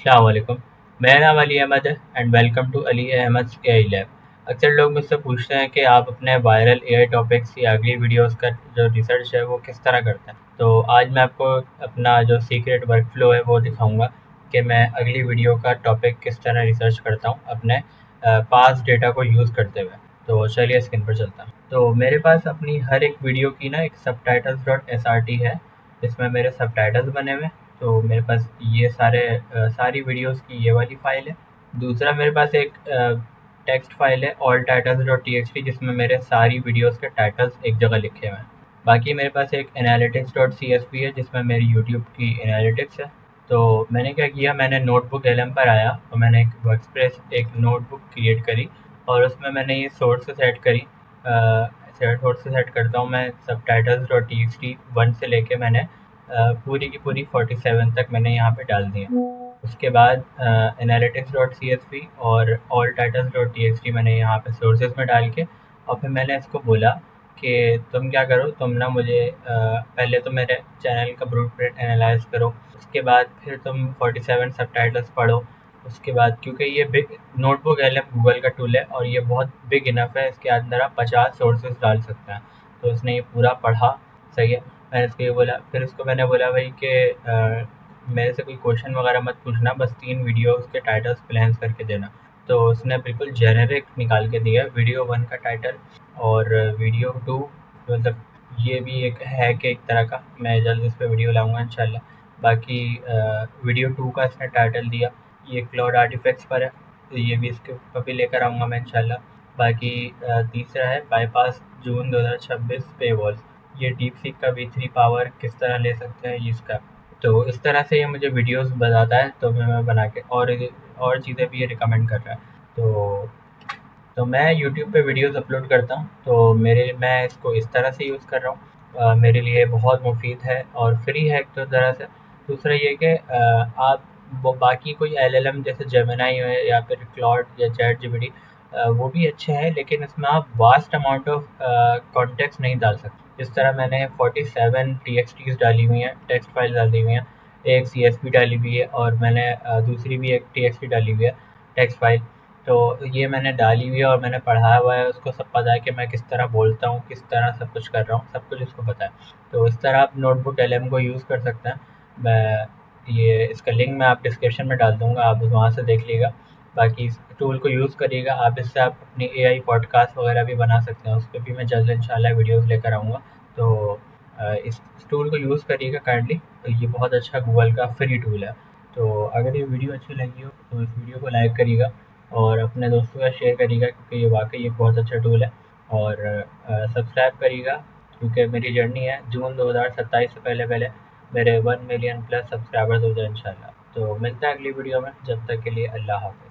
अस्सलाम वालेकुम। मेरा नाम अली अहमद है and welcome to Ali Ahmed AI lab. अक्सर लोग मुझसे पूछते हैं कि आप अपने वायरल एआई टॉपिक्स या अगली वीडियोस का जो रिसर्च है वो किस तरह करते हैं। तो आज मैं आपको अपना जो सीक्रेट वर्क फ्लो है वो दिखाऊंगा कि मैं अगली वीडियो का टॉपिक किस तरह रिसर्च करता हूँ अपने पास डेटा को यूज़ करते हुए। तो चलिए स्क्रीन पर चलता हूँ। तो मेरे पास अपनी हर एक वीडियो की ना एक subtitles.srt है जिसमें मेरे सबटाइटल्स बने हुए हैं। तो मेरे पास ये सारी वीडियोस की ये वाली फ़ाइल है। दूसरा मेरे पास एक टेक्स्ट फ़ाइल है ऑल टाइटल्स डॉट टीएक्सटी जिसमें मेरे सारी वीडियोस के टाइटल्स एक जगह लिखे हुए हैं। बाकी मेरे पास एक एनालिटिक्स डॉट सीएसवी है जिसमें मेरी यूट्यूब की एनालिटिक्स है। तो मैंने क्या किया, मैंने नोटबुक एलएम पर आया और मैंने एक वर्कस्पेस एक नोटबुक क्रिएट करी और उसमें मैंने ये सोर्सेस ऐड करी। सोर्सेस ऐड करता हूँ मैं सबटाइटल्स डॉट टीएक्सटी 1 से लेके मैंने पूरी की पूरी 47 तक मैंने यहाँ पे डाल दी है। उसके बाद analytics dot C S V और all titles dot T X T मैंने यहाँ पे सोर्सेज में डाल के और फिर मैंने इसको बोला कि तुम क्या करो, तुम ना मुझे पहले तो मेरे चैनल का ब्लूप्रिंट एनालाइज करो, उसके बाद फिर तुम 47 सबटाइटल्स पढ़ो। उसके बाद क्योंकि ये big notebook L M Google का टूल है और ये बहुत बिग इनफ है, इसके अंदर आप 50 सोर्सेज डाल सकते हैं। तो उसने ये पूरा पढ़ा। सही है। मैंने इसको ये बोला, फिर उसको मैंने बोला भाई कि मेरे से कोई क्वेश्चन वगैरह मत पूछना, बस 3 वीडियोस के टाइटल्स प्लान्स करके देना। तो उसने बिल्कुल जेनेरिक निकाल के दिया वीडियो 1 का टाइटल और वीडियो 2, मतलब ये भी एक है कि एक तरह का, मैं जल्द इस पे वीडियो लाऊंगा इंशाल्लाह। बाकी वीडियो 2 का इसने टाइटल दिया, ये क्लाउड आर्टिफैक्ट्स पर है, तो ये भी इसके ऊपर भी लेकर आऊँगा मैं इंशाल्लाह। बाकी तीसरा है बाईपास जून 2026 पे वॉल्स, ये डीप सीक का V3 पावर किस तरह ले सकते हैं ये इसका। तो इस तरह से ये मुझे वीडियोस बताता है, तो मैं बना के और चीज़ें भी ये रिकमेंड कर रहा है। तो मैं यूट्यूब पे वीडियोस अपलोड करता हूँ, तो मैं इसको इस तरह से यूज़ कर रहा हूँ। मेरे लिए बहुत मुफीद है और फ्री है एक तो तरह से। दूसरा ये कि आप वो बाकी कोई एलएलएम जैसे जेमिनी है या फिर क्लॉड या चैट जीपीटी, वो भी अच्छे हैं, लेकिन इसमें आप वास्ट अमाउंट ऑफ कॉन्टेक्स्ट नहीं डाल सकते। जिस तरह मैंने 47 टीएक्सटीज डाली हुई हैं, टेक्स्ट फाइल डाली हुई हैं, एक सीएसवी डाली हुई है और मैंने दूसरी भी एक टीएक्सटी डाली हुई है टेक्स्ट फाइल। तो ये मैंने डाली हुई है और मैंने पढ़ाया हुआ है, उसको सब पता है कि मैं किस तरह बोलता हूँ, किस तरह सब कुछ कर रहा हूँ, सब कुछ उसको पता है। तो इस तरह आप नोटबुक एलएम को यूज़ कर सकते हैं। मैं ये इसका लिंक मैं आप डिस्क्रिप्शन में डाल दूँगा, आप वहाँ से देख लीजिएगा। बाकी इस टूल को यूज़ करिएगा, इससे आप अपनी एआई पॉडकास्ट वगैरह भी बना सकते हैं, उस पर भी मैं जल्द इंशाल्लाह वीडियोज़ लेकर आऊँगा। तो इस टूल को यूज़ करिएगा काइंडली, तो ये बहुत अच्छा गूगल का फ्री टूल है। तो अगर ये वीडियो अच्छी लगी हो तो इस वीडियो को लाइक करिएगा और अपने दोस्तों का शेयर करिएगा, क्योंकि ये वाकई एक बहुत अच्छा टूल है। और सब्सक्राइब करिएगा, क्योंकि मेरी जर्नी है जून 2027 से पहले पहले मेरे 1 मिलियन प्लस सब्सक्राइबर्स हो जाए इंशाल्लाह। तो मिलते हैं अगली वीडियो में, जब तक के लिए अल्लाह हाफ़िज़।